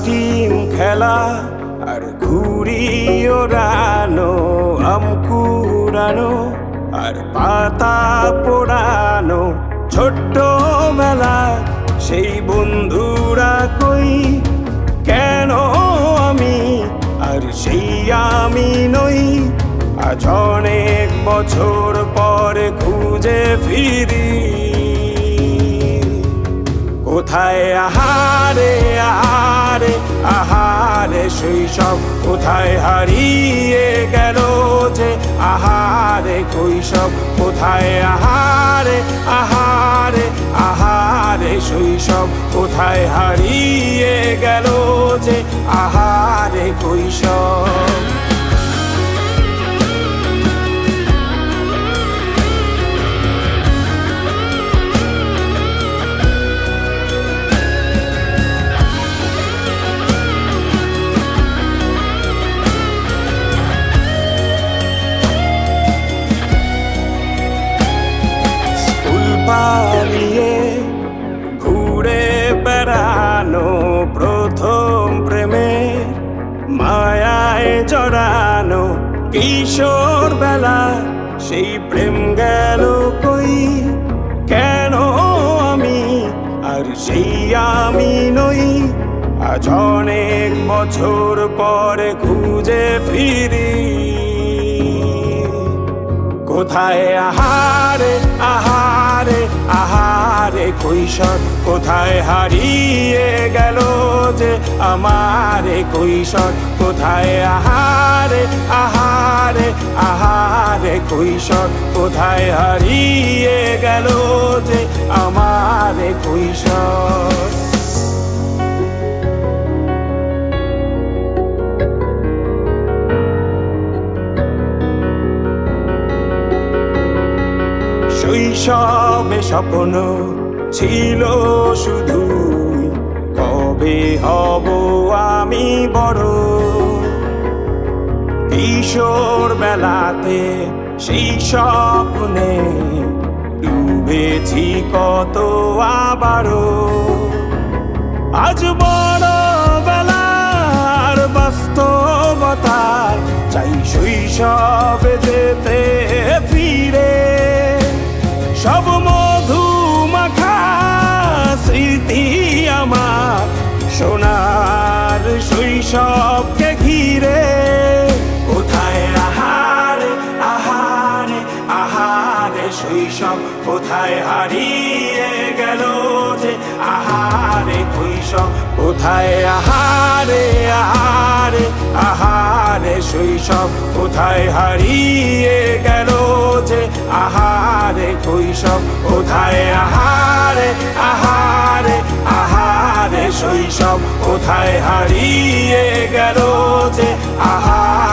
Team খেলা আর ঘুড়ি ওড়ানো, আম কুড়ানো আর পাতা পোড়ানো, ছোট্টবেলা সেই বন্ধুরা কই, কেন আমি আর সেই আমি নই। আজ অনেক বছর পরে খুঁজে ফিরি, কোথায় আহারে আহারে আহারে শৈশব, কোথায় হারিয়ে গেল যে আহারে কৈশব, কোথায় আহারে আহারে আহারে শৈশব, কোথায় হারিয়ে গেল যে আহারে কৈশব। পালিয়ে ঘুরে বেড়ানো, প্রথম প্রেমে মায়ায় জড়ানো, কিশোর বেলা সেই প্রেম গেল কই, কেন আমি আর সেই আমি নই। আজ অনেক বছর পরে খুঁজে ফিরি, কোথায় আহারে আহারে আহারে কৈশোর, কোথায় হারিয়ে গেল যে আমারে কৈশোর, কোথায় আহারে আহারে আহারে কৈশোর, কোথায় হারিয়ে গেল যে আমারে কৈশোর। শৈশবে স্বপ্ন ছিল শুধু, কবে হব আমি বড়। কিশোর বেলাতে সেই স্বপ্নে ডুবেছি কত আবারও, আজ বড় বেলার বাস্তবতার চাই শৈশবে যেতে ফিরে। সব মধু মাখা স্মৃতি আমার সোনার শৈশবকে ঘিরে, কোথায় আহারে আহারে আহারে শৈশব, কোথায় হারিয়ে গেল যে আহারে কৈশোর, কোথায় আহারে আহারে আহারে শৈশব, কোথায় হারিয়ে গেল যে আহারে কৈশোর, কোথায় আহারে আহারে আহারে শৈশব, কোথায় হারিয়ে গেল যে আহারে